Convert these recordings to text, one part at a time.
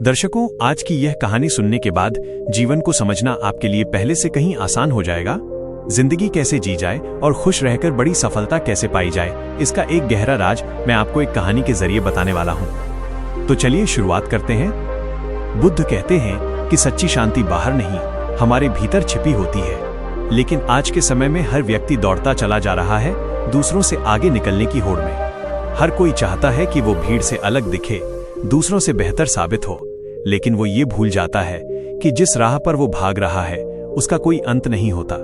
दर्शकों, आज की यह कहानी सुनने के बाद जीवन को समझना आपके लिए पहले से कहीं आसान हो जाएगा। जिंदगी कैसे जी जाए और खुश रहकर बड़ी सफलता कैसे पाई जाए, इसका एक गहरा राज मैं आपको एक कहानी के जरिए बताने वाला हूं। तो चलिए शुरुआत करते हैं। बुद्ध कहते हैं कि सच्ची शांति बाहर नहीं, हमारे भीतर छिपी होती है। लेकिन आज के समय में हर व्यक्ति दौड़ता चला जा रहा है, दूसरों से आगे निकलने की होड़ में। हर कोई चाहता है कि वो भीड़ से अलग दिखे, दूसरों से बेहतर साबित हो, लेकिन वो ये भूल जाता है कि जिस राह पर वो भाग रहा है उसका कोई अंत नहीं होता।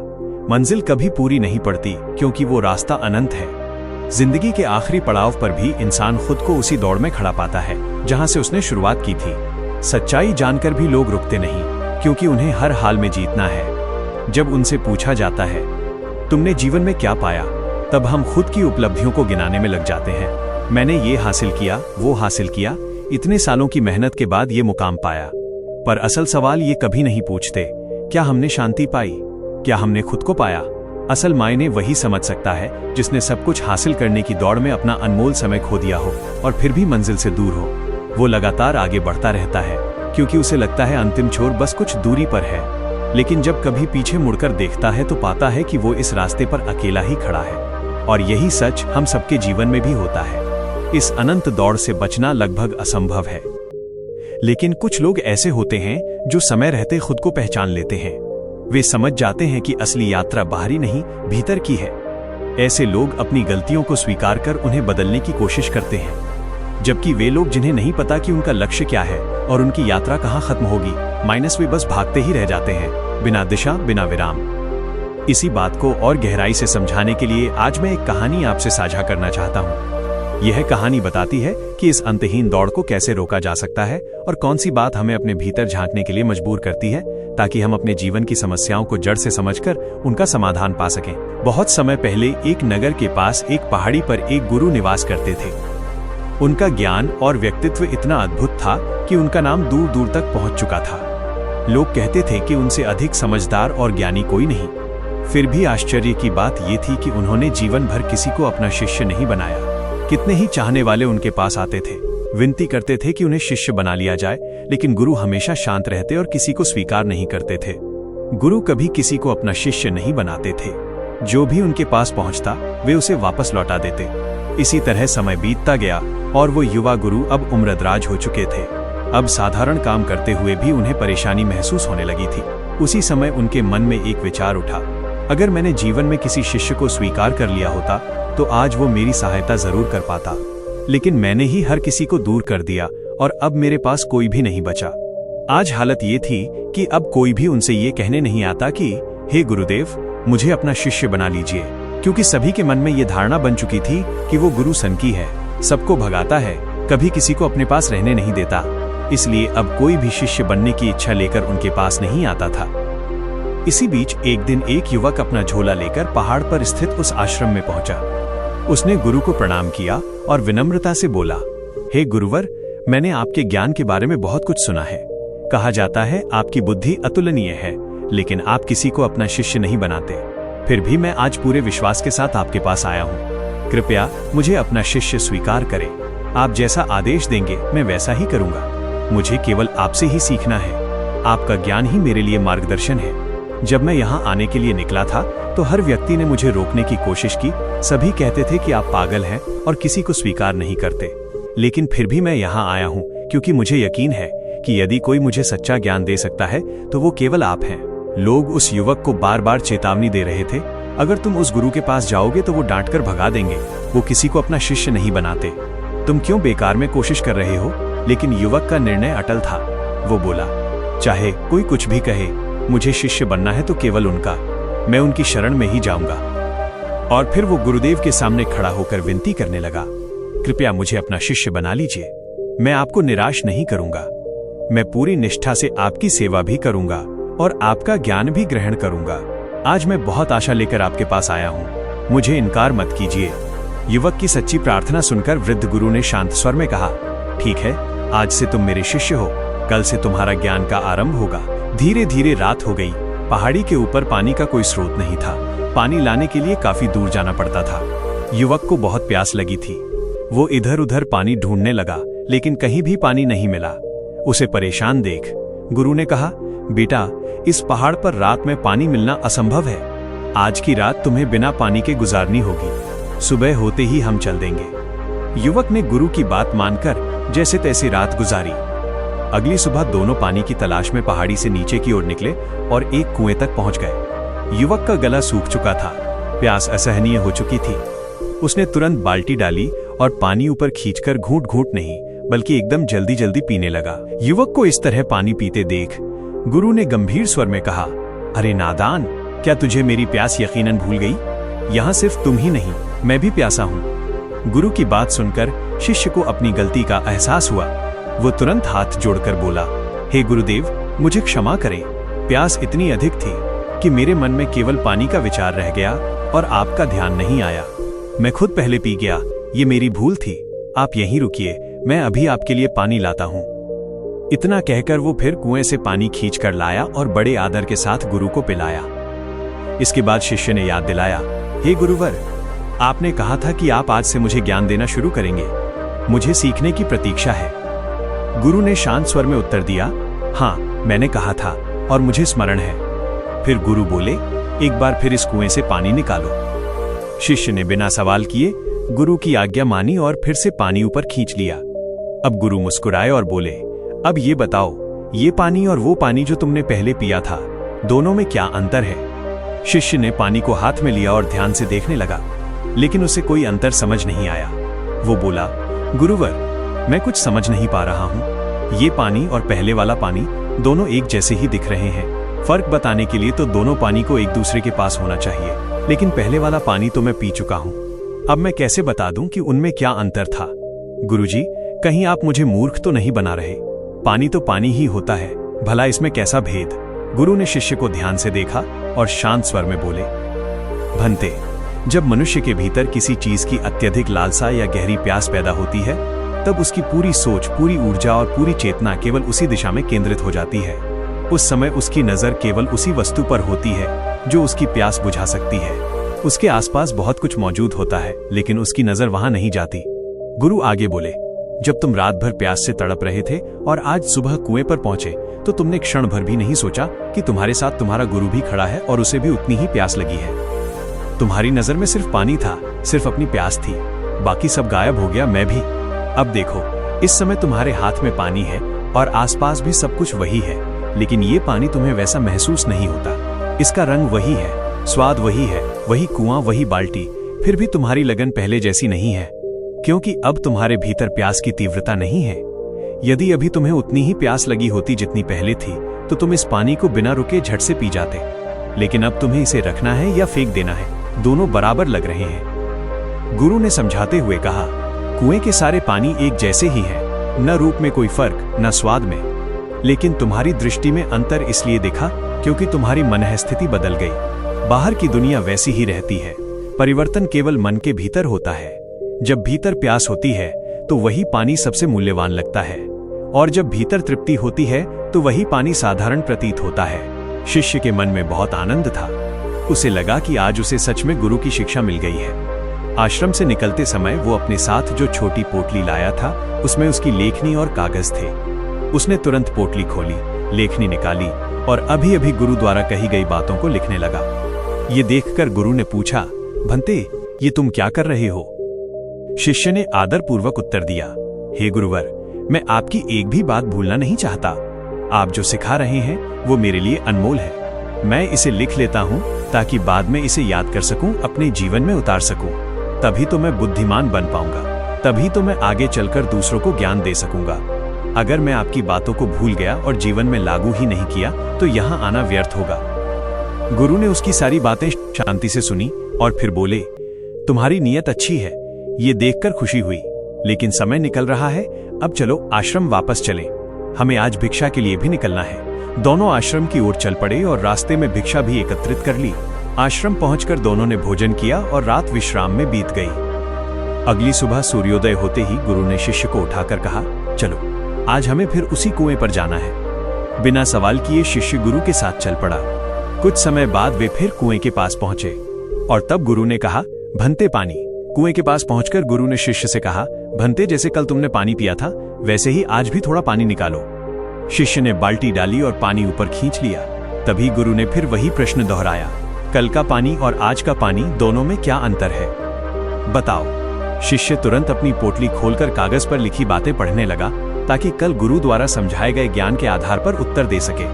मंजिल कभी पूरी नहीं पड़ती क्योंकि वो रास्ता अनंत है। जिंदगी के आखिरी पड़ाव पर भी इंसान खुद को उसी दौड़ में खड़ा पाता है जहां से उसने शुरुआत की थी। सच्चाई जानकर भी लोग रुकते नहीं क्योंकि उन्हें हर हाल में जीतना है। जब उनसे पूछा जाता है तुमने जीवन में क्या पाया, तब हम खुद की उपलब्धियों को गिनाने में लग जाते हैं। मैंने ये हासिल किया, वो हासिल किया, इतने सालों की मेहनत के बाद ये मुकाम पाया। पर असल सवाल ये कभी नहीं पूछते, क्या हमने शांति पाई, क्या हमने खुद को पाया। असल मायने वही समझ सकता है जिसने सब कुछ हासिल करने की दौड़ में अपना अनमोल समय खो दिया हो और फिर भी मंजिल से दूर हो। वो लगातार आगे बढ़ता रहता है क्योंकि उसे लगता है अंतिम छोर बस कुछ दूरी पर है। लेकिन जब कभी पीछे मुड़कर देखता है तो पाता है कि वो इस रास्ते पर अकेला ही खड़ा है। और यही सच हम सबके जीवन में भी होता है। इस अनंत दौड़ से बचना लगभग असंभव है। लेकिन कुछ लोग ऐसे होते हैं जो समय रहते खुद को पहचान लेते हैं। वे समझ जाते हैं कि असली यात्रा बाहरी नहीं, भीतर की है। ऐसे लोग अपनी गलतियों को स्वीकार कर उन्हें बदलने की कोशिश करते हैं। जबकि वे लोग जिन्हें नहीं पता कि उनका लक्ष्य क्या है और उनकी यात्रा कहां खत्म होगी, वे बस भागते ही रह जाते हैं, बिना दिशा, बिना विराम। इसी बात को और गहराई से समझाने के लिए आज मैं एक कहानी आपसे साझा करना चाहता हूं। यह कहानी बताती है कि इस अंतहीन दौड़ को कैसे रोका जा सकता है और कौन सी बात हमें अपने भीतर झांकने के लिए मजबूर करती है, ताकि हम अपने जीवन की समस्याओं को जड़ से समझकर उनका समाधान पा सकें। बहुत समय पहले एक नगर के पास एक पहाड़ी पर एक गुरु निवास करते थे। उनका ज्ञान और व्यक्तित्व इतना अद्भुत था कि उनका नाम दूर दूर तक पहुंच चुका था। लोग कहते थे कि उनसे अधिक समझदार और ज्ञानी कोई नहीं। फिर भी आश्चर्य की बात यह थी कि उन्होंने जीवन भर किसी को अपना शिष्य नहीं बनाया। कितने ही चाहने वाले उनके पास आते थे, विनती करते थे कि उन्हें शिष्य बना लिया जाए, लेकिन गुरु हमेशा शांत रहते और किसी को स्वीकार नहीं करते थे। गुरु कभी किसी को अपना शिष्य नहीं बनाते थे। जो भी उनके पास पहुंचता वे उसे वापस लौटा देते। इसी तरह समय बीतता गया और वो युवा गुरु अब उम्रदराज हो चुके थे। अब साधारण काम करते हुए भी उन्हें परेशानी महसूस होने लगी थी। उसी समय उनके मन में एक विचार उठा, अगर मैंने जीवन में किसी शिष्य को स्वीकार कर लिया होता तो आज वो मेरी सहायता जरूर कर पाता। लेकिन मैंने ही हर किसी को दूर कर दिया और अब मेरे पास कोई भी नहीं बचा। आज हालत ये थी कि अब कोई भी उनसे ये कहने नहीं आता कि हे गुरुदेव, मुझे अपना शिष्य बना लीजिए, क्योंकि सभी के मन में ये धारणा बन चुकी थी कि वो गुरु सनकी है, सबको भगाता है, कभी किसी को अपने पास रहने नहीं देता। इसलिए अब कोई भी शिष्य बनने की इच्छा लेकर उनके पास नहीं आता था। इसी बीच एक दिन एक युवक अपना झोला लेकर पहाड़ पर स्थित उस आश्रम में पहुंचा। उसने गुरु को प्रणाम किया और विनम्रता से बोला, हे गुरुवर, मैंने आपके ज्ञान के बारे में बहुत कुछ सुना है। कहा जाता है आपकी बुद्धि अतुलनीय है, लेकिन आप किसी को अपना शिष्य नहीं बनाते। फिर भी मैं आज पूरे विश्वास के साथ आपके पास आया हूँ। कृपया मुझे अपना शिष्य स्वीकार करें। आप जैसा आदेश देंगे मैं वैसा ही करूँगा। मुझे केवल आपसे ही सीखना है। आपका ज्ञान ही मेरे लिए मार्गदर्शन है। जब मैं यहाँ आने के लिए निकला था तो हर व्यक्ति ने मुझे रोकने की कोशिश की। सभी कहते थे कि आप पागल हैं और किसी को स्वीकार नहीं करते। लेकिन फिर भी मैं यहाँ आया हूँ क्योंकि मुझे यकीन है कि यदि कोई मुझे सच्चा ज्ञान दे सकता है तो वो केवल आप हैं। लोग उस युवक को बार बार चेतावनी दे रहे थे, अगर तुम उस गुरु के पास जाओगे तो वो डांटकर भगा देंगे, वो किसी को अपना शिष्य नहीं बनाते। तुम क्यों बेकार में कोशिश कर रहे हो? लेकिन युवक का निर्णय अटल था। वो बोला, चाहे कोई कुछ भी कहे, मुझे शिष्य बनना है तो केवल उनका, मैं उनकी शरण में ही जाऊंगा। और फिर वो गुरुदेव के सामने खड़ा होकर विनती करने लगा, कृपया मुझे अपना शिष्य बना लीजिए। मैं आपको निराश नहीं करूंगा। मैं पूरी निष्ठा से आपकी सेवा भी करूंगा और आपका ज्ञान भी ग्रहण करूंगा। आज मैं बहुत आशा लेकर आपके पास आया हूँ, मुझे इनकार मत कीजिए। युवक की सच्ची प्रार्थना सुनकर वृद्ध गुरु ने शांत स्वर में कहा, ठीक है, आज से तुम मेरे शिष्य हो, कल से तुम्हारा ज्ञान का आरंभ होगा। धीरे धीरे रात हो गई। पहाड़ी के ऊपर पानी का कोई स्रोत नहीं था। पानी लाने के लिए काफी दूर जाना पड़ता था। युवक को बहुत प्यास लगी थी। वो इधर उधर पानी ढूंढने लगा, लेकिन कहीं भी पानी नहीं मिला। उसे परेशान देख गुरु ने कहा, बेटा, इस पहाड़ पर रात में पानी मिलना असंभव है। आज की रात तुम्हें बिना पानी के गुजारनी होगी। सुबह होते ही हम चल देंगे। युवक ने गुरु की बात मानकर जैसे तैसे रात गुजारी। अगली सुबह दोनों पानी की तलाश में पहाड़ी से नीचे की ओर निकले और एक कुएं तक पहुंच गए। युवक का गला सूख चुका था, प्यास असहनीय हो चुकी थी। उसने तुरंत बाल्टी डाली और पानी ऊपर खींचकर घूंट घूंट नहीं बल्कि एकदम जल्दी जल्दी पीने लगा। युवक को इस तरह पानी पीते देख गुरु ने गंभीर स्वर में कहा, अरे नादान, क्या तुझे मेरी प्यास यकीनन भूल गई? यहाँ सिर्फ तुम ही नहीं, मैं भी प्यासा हूँ। गुरु की बात सुनकर शिष्य को अपनी गलती का एहसास हुआ। वो तुरंत हाथ जोड़कर बोला, हे गुरुदेव, मुझे क्षमा करें। प्यास इतनी अधिक थी कि मेरे मन में केवल पानी का विचार रह गया और आपका ध्यान नहीं आया। मैं खुद पहले पी गया, ये मेरी भूल थी। आप यहीं रुकिए, मैं अभी आपके लिए पानी लाता हूँ। इतना कहकर वो फिर कुएं से पानी खींचकर लाया और बड़े आदर के साथ गुरु को पिलाया। इसके बाद शिष्य ने याद दिलाया, हे गुरुवर, आपने कहा था कि आप आज से मुझे ज्ञान देना शुरू करेंगे। मुझे सीखने की प्रतीक्षा है। गुरु ने शांत स्वर में उत्तर दिया, हाँ, मैंने कहा था और मुझे स्मरण है। फिर गुरु बोले, एक बार फिर इस कुएं से पानी निकालो। शिष्य ने बिना सवाल किए गुरु की आज्ञा मानी और फिर से पानी ऊपर खींच लिया। अब गुरु मुस्कुराए और बोले, अब ये बताओ, ये पानी और वो पानी जो तुमने पहले पिया था, दोनों में क्या अंतर है? शिष्य ने पानी को हाथ में लिया और ध्यान से देखने लगा, लेकिन उसे कोई अंतर समझ नहीं आया। वो बोला, गुरुवर, मैं कुछ समझ नहीं पा रहा हूँ। ये पानी और पहले वाला पानी दोनों एक जैसे ही दिख रहे हैं। फर्क बताने के लिए तो दोनों पानी को एक दूसरे के पास होना चाहिए, लेकिन पहले वाला पानी तो मैं पी चुका हूँ। अब मैं कैसे बता दूं कि उनमें क्या अंतर था? गुरुजी, कहीं आप मुझे मूर्ख तो नहीं बना रहे? पानी तो पानी ही होता है, भला इसमें कैसा भेद? गुरु ने शिष्य को ध्यान से देखा और शांत स्वर में बोले, भंते, जब मनुष्य के भीतर किसी चीज की अत्यधिक लालसा या गहरी प्यास पैदा होती है, तब उसकी पूरी सोच, पूरी ऊर्जा और पूरी चेतना केवल उसी दिशा में केंद्रित हो जाती है। उस समय उसकी नजर केवल उसी वस्तु पर होती है जो उसकी प्यास बुझा सकती है। उसके आसपास बहुत कुछ मौजूद होता है, लेकिन उसकी नजर वहां नहीं जाती। गुरु आगे बोले, जब तुम रात भर प्यास से तड़प रहे थे और आज सुबह कुएं पर पहुंचे, तो तुमने क्षण भर भी नहीं सोचा कि तुम्हारे साथ तुम्हारा गुरु भी खड़ा है और उसे भी उतनी ही प्यास लगी है। तुम्हारी नजर में सिर्फ पानी था, सिर्फ अपनी प्यास थी, बाकी सब गायब हो गया, मैं भी। अब देखो, इस समय तुम्हारे हाथ में पानी है और आसपास भी सब कुछ वही है, लेकिन ये पानी तुम्हें वैसा महसूस नहीं होता। इसका रंग वही है, स्वाद वही है, वही कुआं, वही बाल्टी, फिर भी तुम्हारी लगन पहले जैसी नहीं है, क्योंकि अब तुम्हारे भीतर प्यास की तीव्रता नहीं है। यदि अभी तुम्हें उतनी ही प्यास लगी होती जितनी पहले थी, तो तुम इस पानी को बिना रुके झट से पी जाते, लेकिन अब तुम्हें इसे रखना है या फेंक देना है, दोनों बराबर लग रहे हैं। गुरु ने समझाते हुए कहा, कुएं के सारे पानी एक जैसे ही हैं, न रूप में कोई फर्क, न स्वाद में, लेकिन तुम्हारी दृष्टि में अंतर इसलिए दिखा क्योंकि तुम्हारी मनःस्थिति बदल गई। बाहर की दुनिया वैसी ही रहती है, परिवर्तन केवल मन के भीतर होता है। जब भीतर प्यास होती है तो वही पानी सबसे मूल्यवान लगता है, और जब भीतर तृप्ति होती है तो वही पानी साधारण प्रतीत होता है। शिष्य के मन में बहुत आनंद था। उसे लगा कि आज उसे सच में गुरु की शिक्षा मिल गई है। आश्रम से निकलते समय वो अपने साथ जो छोटी पोटली लाया था, उसमें उसकी लेखनी और कागज थे। उसने तुरंत पोटली खोली, लेखनी निकाली और अभी अभी गुरु द्वारा कही गई बातों को लिखने लगा। ये देखकर गुरु ने पूछा, भंते, ये तुम क्या कर रहे हो? शिष्य ने आदर पूर्वक उत्तर दिया, हे गुरुवर, मैं आपकी एक भी बात भूलना नहीं चाहता। आप जो सिखा रहे हैं वो मेरे लिए अनमोल है। मैं इसे लिख लेता हूँ ताकि बाद में इसे याद कर सकूं, अपने जीवन में उतार सकूं। तभी तो मैं बुद्धिमान बन पाऊंगा, तभी तो मैं आगे चलकर दूसरों को ज्ञान दे सकूंगा। अगर मैं आपकी बातों को भूल गया और जीवन में लागू ही नहीं किया तो यहाँ आना व्यर्थ होगा। गुरु ने उसकी सारी बातें शांति से सुनी और फिर बोले, तुम्हारी नीयत अच्छी है, ये देखकर खुशी हुई, लेकिन समय निकल रहा है, अब चलो आश्रम वापस चलें। हमें आज भिक्षा के लिए भी निकलना है। दोनों आश्रम की ओर चल पड़े और रास्ते में भिक्षा भी एकत्रित कर ली। आश्रम पहुंचकर दोनों ने भोजन किया और रात विश्राम में बीत गई। अगली सुबह सूर्योदय होते ही गुरु ने शिष्य को उठाकर कहा, चलो, आज हमें फिर उसी कुएं पर जाना है। बिना सवाल किए शिष्य गुरु के साथ चल पड़ा। कुछ समय बाद वे फिर कुएं के पास पहुंचे और तब गुरु ने कहा, भंते, पानी। कुएं के पास पहुंचकर गुरु ने शिष्य से कहा, भंते, जैसे कल तुमने पानी पिया था वैसे ही आज भी थोड़ा पानी निकालो। शिष्य ने बाल्टी डाली और पानी ऊपर खींच लिया। तभी गुरु ने फिर वही प्रश्न दोहराया, कल का पानी और आज का पानी दोनों में क्या अंतर है, बताओ। शिष्य तुरंत अपनी पोटली खोलकर कागज पर लिखी बातें पढ़ने लगा ताकि कल गुरु द्वारा समझाए गए ज्ञान के आधार पर उत्तर दे सके।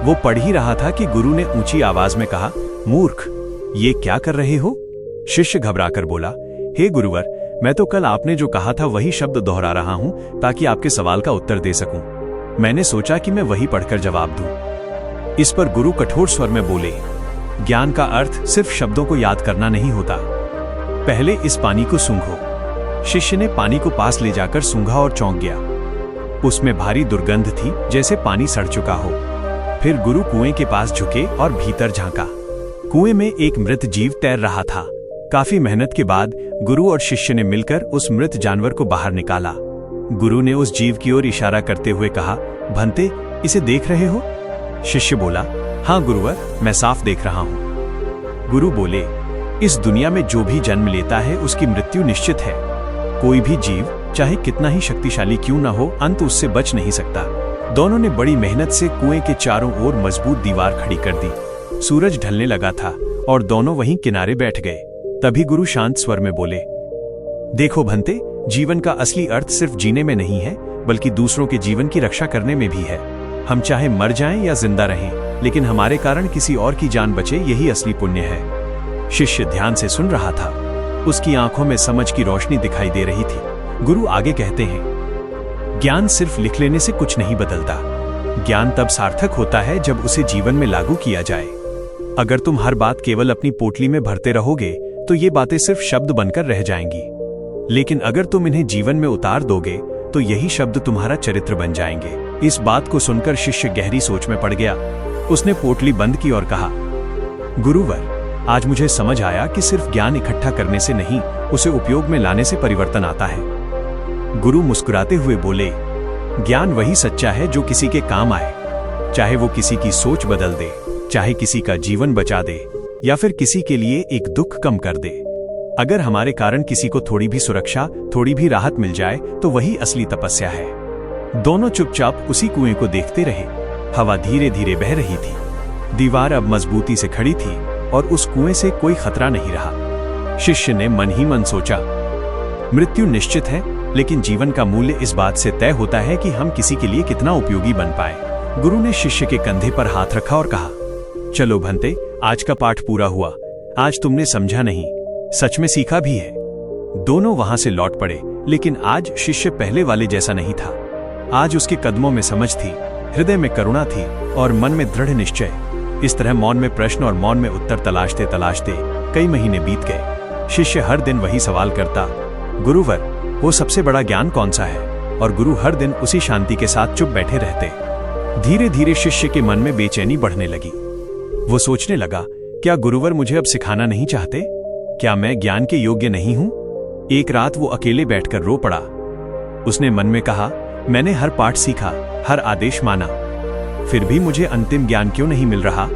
वो पढ़ ही रहा था कि गुरु ने ऊंची आवाज में कहा, मूर्ख, ये क्या कर रहे हो? शिष्य घबराकर बोला, हे गुरुवर, मैं तो कल आपने जो कहा था वही शब्द दोहरा रहा हूं ताकि आपके सवाल का उत्तर दे सकूं। मैंने सोचा कि मैं वही पढ़कर जवाब दूं। इस पर गुरु कठोर स्वर में बोले, ज्ञान का अर्थ सिर्फ शब्दों को याद करना नहीं होता, पहले इस पानी को सूंघो। शिष्य ने पानी को पास ले जाकर सूंघा और चौंक गया। उसमें भारी दुर्गंध थी, जैसे पानी सड़ चुका हो। फिर गुरु कुएं के पास झुके और भीतर झांका। कुएं में एक मृत जीव तैर रहा था। काफी मेहनत के बाद गुरु और शिष्य ने मिलकर उस मृत जानवर को बाहर निकाला। गुरु ने उस जीव की ओर इशारा करते हुए कहा, भंते, इसे देख रहे हो? शिष्य बोला, हाँ गुरुवर, मैं साफ देख रहा हूं। गुरु बोले, इस दुनिया में जो भी जन्म लेता है उसकी मृत्यु निश्चित है। कोई भी जीव चाहे कितना ही शक्तिशाली क्यों न हो, अंत उससे बच नहीं सकता। दोनों ने बड़ी मेहनत से कुएं के चारों ओर मजबूत दीवार खड़ी कर दी। सूरज ढलने लगा था और दोनों वहीं किनारे बैठ गए। तभी गुरु शांत स्वर में बोले, देखो भंते, जीवन का असली अर्थ सिर्फ जीने में नहीं है, बल्कि दूसरों के जीवन की रक्षा करने में भी है। हम चाहे मर जाएं या जिंदा रहें, लेकिन हमारे कारण किसी और की जान बचे, यही असली पुण्य है। शिष्य ध्यान से सुन रहा था। उसकी आंखों में समझ की रोशनी दिखाई दे रही थी। गुरु आगे कहते हैं, ज्ञान सिर्फ लिख लेने से कुछ नहीं बदलता। ज्ञान तब सार्थक होता है जब उसे जीवन में लागू किया जाए। अगर तुम हर बात केवल अपनी पोटली में भरते रहोगे तो ये बातें सिर्फ शब्द बनकर रह जाएंगी, लेकिन अगर तुम इन्हें जीवन में उतार दोगे तो यही शब्द तुम्हारा चरित्र बन जाएंगे। इस बात को सुनकर शिष्य गहरी सोच में पड़ गया। उसने पोटली बंद की और कहा, गुरुवर, आज मुझे समझ आया कि सिर्फ ज्ञान इकट्ठा करने से नहीं, उसे उपयोग में लाने से परिवर्तन आता है। गुरु मुस्कुराते हुए बोले, ज्ञान वही सच्चा है जो किसी के काम आए, चाहे वो किसी की सोच बदल दे, चाहे किसी का जीवन बचा दे, या फिर किसी के लिए एक दुख कम कर दे। अगर हमारे कारण किसी को थोड़ी भी सुरक्षा, थोड़ी भी राहत मिल जाए तो वही असली तपस्या है। दोनों चुपचाप उसी कुएं को देखते रहे। हवा धीरे धीरे बह रही थी। दीवार अब मजबूती से खड़ी थी और उस कुएं से कोई खतरा नहीं रहा। शिष्य ने मन ही मन सोचा, मृत्यु निश्चित है, लेकिन जीवन का मूल्य इस बात से तय होता है कि हम किसी के लिए कितना उपयोगी बन पाए। गुरु ने शिष्य के कंधे पर हाथ रखा और कहा, चलो भंते, आज का पाठ पूरा हुआ। आज तुमने समझा नहीं, सच में सीखा भी है। दोनों वहां से लौट पड़े, लेकिन आज शिष्य पहले वाले जैसा नहीं था। आज उसके कदमों में समझ थी, हृदय में करुणा थी और मन में दृढ़ निश्चय। इस तरह मौन में प्रश्न और मौन में उत्तर तलाशते तलाशते कई महीने बीत गए। शिष्य हर दिन वही सवाल करता, गुरुवर, वो सबसे बड़ा ज्ञान कौन सा है? और गुरु हर दिन उसी शांति के साथ चुप बैठे रहते। धीरे धीरे शिष्य के मन में बेचैनी बढ़ने लगी। वो सोचने लगा, क्या गुरुवर मुझे अब सिखाना नहीं चाहते? क्या मैं ज्ञान के योग्य नहीं हूं? एक रात वो अकेले बैठकर रो पड़ा। उसने मन में कहा, मैंने हर पाठ सीखा, हर आदेश माना, फिर भी मुझे अंतिम ज्ञान क्यों नहीं मिल रहा?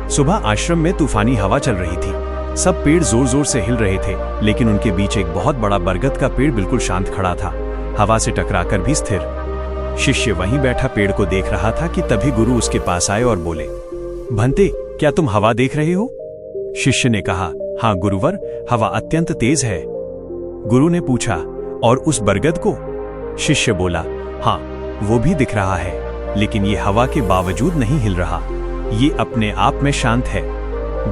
सुबह आश्रम में तूफानी हवा चल रही थी। सब पेड़ जोर जोर से हिल रहे थे, लेकिन उनके बीच एक बहुत बड़ा बरगद का पेड़ बिल्कुल शांत खड़ा था, हवा से टकराकर भी स्थिर। शिष्य वहीं बैठा पेड़ को देख रहा था कि तभी गुरु उसके पास आए और बोले, भंते, क्या तुम हवा देख रहे हो? शिष्य ने कहा, हाँ गुरुवर, हवा अत्यंत तेज है। गुरु ने पूछा, और उस बरगद को? शिष्य बोला, हाँ, वो भी दिख रहा है, लेकिन ये हवा के बावजूद नहीं हिल रहा, ये अपने आप में शांत है।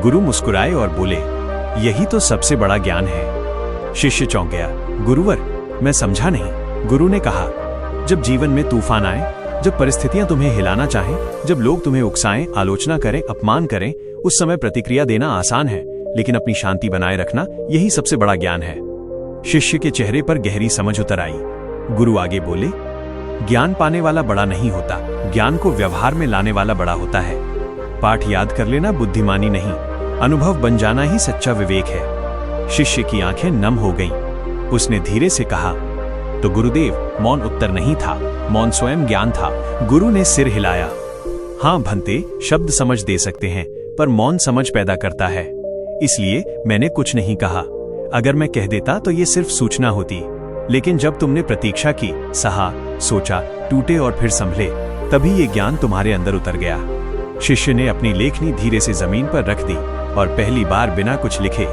गुरु मुस्कुराए और बोले, यही तो सबसे बड़ा ज्ञान है। शिष्य चौंक गया, गुरुवर, मैं समझा नहीं। गुरु ने कहा, जब जीवन में तूफान आए, जब परिस्थितियां तुम्हें हिलाना चाहें, जब लोग तुम्हें उकसाएं, आलोचना करें, अपमान करें, उस समय प्रतिक्रिया देना आसान है, लेकिन अपनी शांति बनाए रखना, यही सबसे बड़ा ज्ञान है। शिष्य के चेहरे पर गहरी समझ उतर आई। गुरु आगे बोले, ज्ञान पाने वाला बड़ा नहीं होता, ज्ञान को व्यवहार में लाने वाला बड़ा होता है। पाठ याद कर लेना बुद्धिमानी नहीं, अनुभव बन जाना ही सच्चा विवेक है। शिष्य की आंखें नम हो गईं। उसने धीरे से कहा, तो गुरुदेव, मौन उत्तर नहीं था, मौन स्वयं ज्ञान था। गुरु ने सिर हिलाया, हाँ भंते, शब्द समझ दे सकते हैं, पर मौन समझ पैदा करता है। इसलिए मैंने कुछ नहीं कहा। अगर मैं कह देता तो ये सिर्फ सूचना होती, लेकिन जब तुमने प्रतीक्षा की, सहा, सोचा, टूटे और फिर संभले, तभी ये ज्ञान तुम्हारे अंदर उतर गया। शिष्य ने अपनी लेखनी धीरे से जमीन पर रख दी और पहली बार बिना कुछ लिखे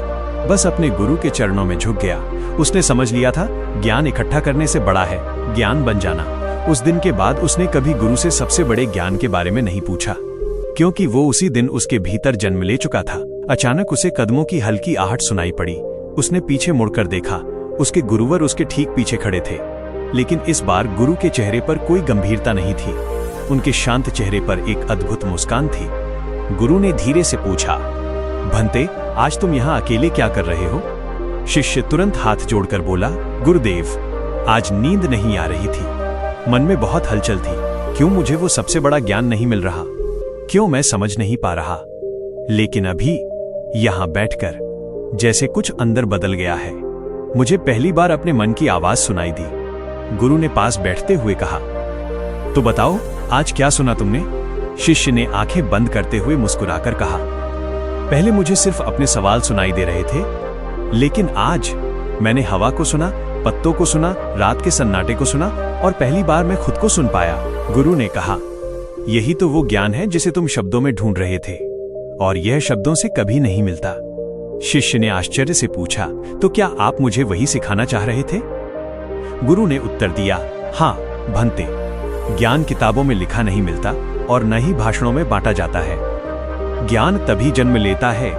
बस अपने गुरु के चरणों में झुक गया। उसने समझ लिया था, ज्ञान इकट्ठा करने से बड़ा है ज्ञान बन जाना। उस दिन के बाद उसने कभी गुरु से सबसे बड़े ज्ञान के बारे में नहीं पूछा, क्योंकि वो उसी दिन उसके भीतर जन्म ले चुका था। अचानक उसे कदमों की हल्की आहट सुनाई पड़ी। उसने पीछे मुड़कर देखा। उसके गुरुवर उसके ठीक पीछे खड़े थे, लेकिन इस बार गुरु के चेहरे पर कोई गंभीरता नहीं थी। उनके शांत चेहरे पर एक अद्भुत मुस्कान थी। गुरु ने धीरे से पूछा, भंते, आज तुम यहाँ अकेले क्या कर रहे हो? शिष्य तुरंत हाथ जोड़कर बोला, गुरुदेव, आज नींद नहीं आ रही थी, मन में बहुत हलचल थी। क्यों मुझे वो सबसे बड़ा ज्ञान नहीं मिल रहा? क्यों मैं समझ नहीं पा रहा? लेकिन अभी यहाँ बैठकर जैसे कुछ अंदर बदल गया है। मुझे पहली बार अपने मन की आवाज सुनाई दी। गुरु ने पास बैठते हुए कहा, तो बताओ आज क्या सुना तुमने? शिष्य ने आंखें बंद करते हुए मुस्कुराकर कहा, पहले मुझे सिर्फ अपने सवाल सुनाई दे रहे थे, लेकिन आज मैंने हवा को सुना, पत्तों को सुना, रात के सन्नाटे को सुना और पहली बार मैं खुद को सुन पाया। गुरु ने कहा, यही तो वो ज्ञान है जिसे तुम शब्दों में ढूंढ रहे थे, और यह शब्दों से कभी नहीं मिलता। शिष्य ने आश्चर्य से पूछा, तो क्या आप मुझे वही सिखाना चाह रहे थे? गुरु ने उत्तर दिया, हाँ भंते, ज्ञान किताबों में लिखा नहीं मिलता और न ही भाषणों में बांटा जाता है। ज्ञान तभी जन्म लेता है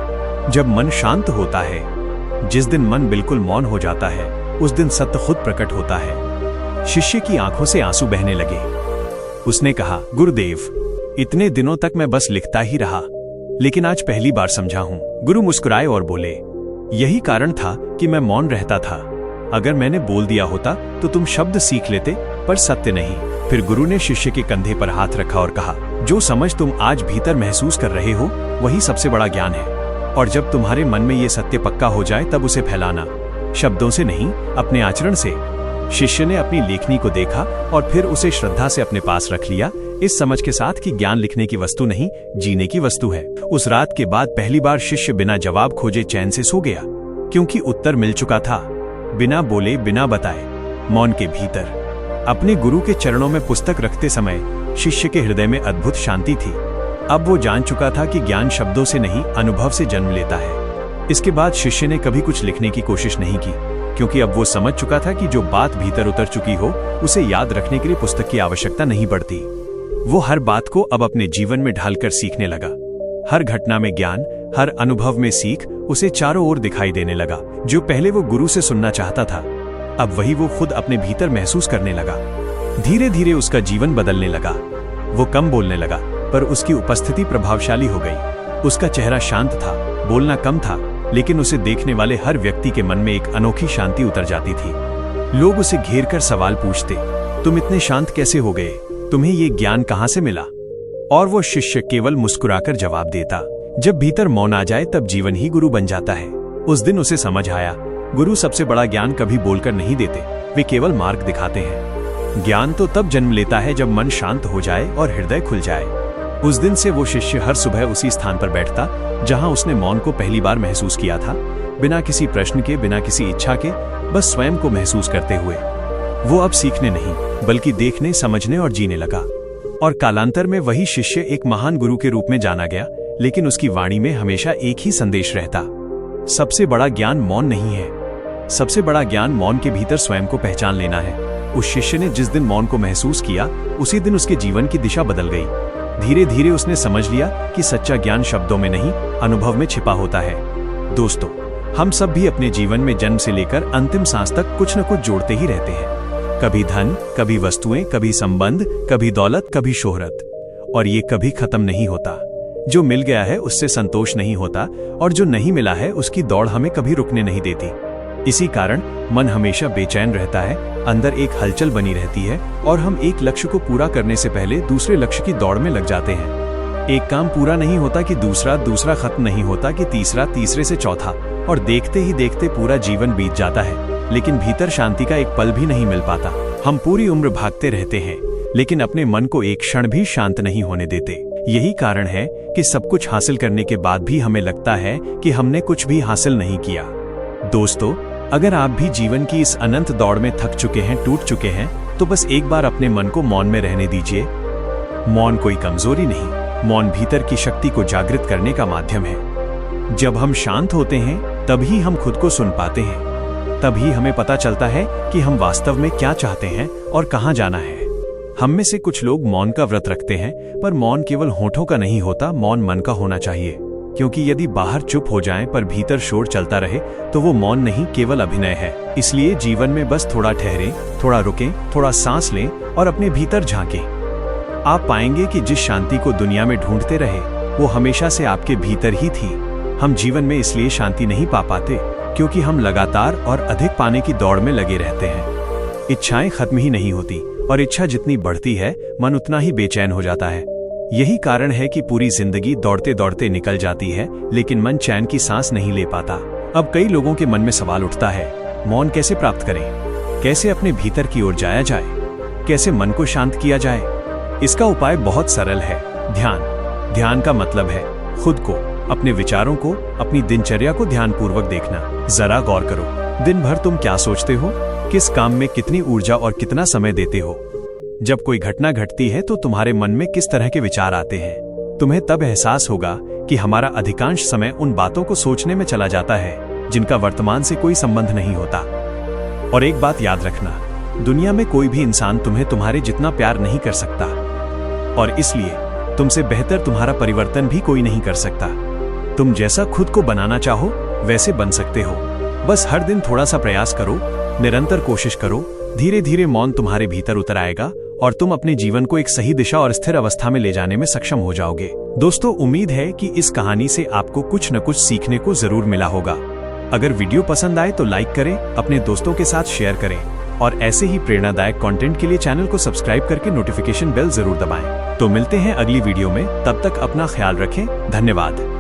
जब मन शांत होता है। जिस दिन मन बिल्कुल मौन हो जाता है, उस दिन सत्य खुद प्रकट होता है। शिष्य की आंखों से आंसू बहने लगे। उसने कहा, गुरुदेव, इतने दिनों तक मैं बस लिखता ही रहा, लेकिन आज पहली बार समझा हूं। गुरु मुस्कुराए और बोले, यही कारण था कि मैं मौन रहता था। अगर मैंने बोल दिया होता तो तुम शब्द सीख लेते, पर सत्य नहीं। फिर गुरु ने शिष्य के कंधे पर हाथ रखा और कहा, जो समझ तुम आज भीतर महसूस कर रहे हो वही सबसे बड़ा ज्ञान है। और जब तुम्हारे मन में ये सत्य पक्का हो जाए तब उसे फैलाना, शब्दों से नहीं, अपने आचरण से। शिष्य ने अपनी लेखनी को देखा और फिर उसे श्रद्धा से अपने पास रख लिया, इस समझ के साथ कि ज्ञान लिखने की वस्तु नहीं, जीने की वस्तु है। उस रात के बाद पहली बार शिष्य बिना जवाब खोजे चैन से सो गया, क्योंकि उत्तर मिल चुका था। बिना बोले, बिना बताए, मौन के भीतर। अपने गुरु के चरणों में पुस्तक रखते समय शिष्य के हृदय में अद्भुत शांति थी। अब वो जान चुका था कि ज्ञान शब्दों से नहीं, अनुभव से जन्म लेता है। इसके बाद शिष्य ने कभी कुछ लिखने की कोशिश नहीं की, क्योंकि अब वो समझ चुका था कि जो बात भीतर उतर चुकी हो उसे याद रखने के लिए पुस्तक की आवश्यकता नहीं पड़ती। वो हर बात को अब अपने जीवन में ढालकर सीखने लगा। हर घटना में ज्ञान, हर अनुभव में सीख उसे चारों ओर दिखाई देने लगा। जो पहले वो गुरु से सुनना चाहता था, अब वही वो खुद अपने भीतर महसूस करने लगा। धीरे धीरे उसका जीवन बदलने लगा। वो कम बोलने लगा, पर उसकी उपस्थिति प्रभावशाली हो गई। उसका चेहरा शांत था, बोलना कम था, लेकिन उसे देखने वाले हर व्यक्ति के मन में एक अनोखी शांति उतर जाती थी। लोग उसे घेर कर सवाल पूछते, तुम इतने शांत कैसे हो गए? तुम्हें ये ज्ञान कहाँ से मिला? और वो शिष्य केवल मुस्कुराकर जवाब देता, जब भीतर मौन आ जाए तब जीवन ही गुरु बन जाता है। उस दिन उसे समझ आया, गुरु सबसे बड़ा ज्ञान कभी बोलकर नहीं देते, वे केवल मार्ग दिखाते हैं। ज्ञान तो तब जन्म लेता है जब मन शांत हो जाए और हृदय खुल जाए। उस दिन से वो शिष्य हर सुबह उसी स्थान पर बैठता जहां उसने मौन को पहली बार महसूस किया था, बिना किसी प्रश्न के, बिना किसी इच्छा के, बस स्वयं को महसूस करते हुए। वो अब सीखने नहीं, बल्कि देखने, समझने और जीने लगा। और कालांतर में वही शिष्य एक महान गुरु के रूप में जाना गया, लेकिन उसकी वाणी में हमेशा एक ही संदेश रहता, सबसे बड़ा ज्ञान मौन नहीं है। सबसे बड़ा ज्ञान मौन के भीतर स्वयं को पहचान लेना है। उस शिष्य ने जिस दिन मौन को महसूस किया, उसी दिन उसके जीवन की दिशा बदल गई। धीरे धीरे उसने समझ लिया कि सच्चा ज्ञान शब्दों में नहीं, अनुभव में छिपा होता है। दोस्तों, हम सब भी अपने जीवन में जन्म से लेकर अंतिम सांस तक कुछ न कुछ जोड़ते ही रहते हैं। कभी धन, कभी वस्तुएं, कभी संबंध, कभी दौलत, कभी शोहरत। और ये कभी खत्म नहीं होता। जो मिल गया है उससे संतोष नहीं होता, और जो नहीं मिला है उसकी दौड़ हमें कभी रुकने नहीं देती। इसी कारण मन हमेशा बेचैन रहता है, अंदर एक हलचल बनी रहती है, और हम एक लक्ष्य को पूरा करने से पहले दूसरे लक्ष्य की दौड़ में लग जाते हैं। एक काम पूरा नहीं होता कि दूसरा खत्म नहीं होता कि तीसरा, तीसरे से चौथा, और देखते ही देखते पूरा जीवन बीत जाता है, लेकिन भीतर शांति का एक पल भी नहीं मिल पाता। हम पूरी उम्र भागते रहते हैं, लेकिन अपने मन को एक क्षण भी शांत नहीं होने देते। यही कारण है कि सब कुछ हासिल करने के बाद भी हमें लगता है कि हमने कुछ भी हासिल नहीं किया। दोस्तों, अगर आप भी जीवन की इस अनंत दौड़ में थक चुके हैं, टूट चुके हैं, तो बस एक बार अपने मन को मौन में रहने दीजिए। मौन कोई कमजोरी नहीं, मौन भीतर की शक्ति को जागृत करने का माध्यम है। जब हम शांत होते हैं तभी हम खुद को सुन पाते हैं, तभी हमें पता चलता है कि हम वास्तव में क्या चाहते हैं और कहां जाना है। हम में से कुछ लोग मौन का व्रत रखते हैं, पर मौन केवल होठों का नहीं होता, मौन मन का होना चाहिए। क्योंकि यदि बाहर चुप हो जाएं पर भीतर शोर चलता रहे तो वो मौन नहीं, केवल अभिनय है। इसलिए जीवन में बस थोड़ा ठहरें, थोड़ा रुकें, थोड़ा सांस लें और अपने भीतर झांकें। आप पाएंगे कि जिस शांति को दुनिया में ढूंढते रहे वो हमेशा से आपके भीतर ही थी। हम जीवन में इसलिए शांति नहीं पा पाते क्योंकि हम लगातार और अधिक पाने की दौड़ में लगे रहते हैं। इच्छाएं खत्म ही नहीं होती और इच्छा जितनी बढ़ती है मन उतना ही बेचैन हो जाता है। यही कारण है कि पूरी जिंदगी दौड़ते दौड़ते निकल जाती है लेकिन मन चैन की सांस नहीं ले पाता। अब कई लोगों के मन में सवाल उठता है, मौन कैसे प्राप्त करें, कैसे अपने भीतर की ओर जाया जाए, कैसे मन को शांत किया जाए। इसका उपाय बहुत सरल है, ध्यान। ध्यान का मतलब है खुद को, अपने विचारों को, अपनी दिनचर्या को ध्यानपूर्वक देखना। जरा गौर करो, दिन भर तुम क्या सोचते हो, किस काम में कितनी ऊर्जा और कितना समय देते हो। जब कोई घटना घटती है तो तुम्हारे मन में किस तरह के विचार आते हैं। तुम्हें तब एहसास होगा कि हमारा अधिकांश समय उन बातों को सोचने में चला जाता है जिनका वर्तमान से कोई संबंध नहीं होता। और एक बात याद रखना, दुनिया में कोई भी इंसान तुम्हें तुम्हारे जितना प्यार नहीं कर सकता और इसलिए तुमसे बेहतर तुम्हारा परिवर्तन भी कोई नहीं कर सकता। तुम जैसा खुद को बनाना चाहो वैसे बन सकते हो। बस हर दिन थोड़ा सा प्रयास करो, निरंतर कोशिश करो। धीरे धीरे मौन तुम्हारे भीतर उतर आएगा और तुम अपने जीवन को एक सही दिशा और स्थिर अवस्था में ले जाने में सक्षम हो जाओगे। दोस्तों, उम्मीद है कि इस कहानी से आपको कुछ न कुछ सीखने को जरूर मिला होगा। अगर वीडियो पसंद आए तो लाइक करें, अपने दोस्तों के साथ शेयर करें और ऐसे ही प्रेरणादायक कंटेंट के लिए चैनल को सब्सक्राइब करके नोटिफिकेशन बेल जरूर दबाएं। तो मिलते हैं अगली वीडियो में, तब तक अपना ख्याल रखें। धन्यवाद।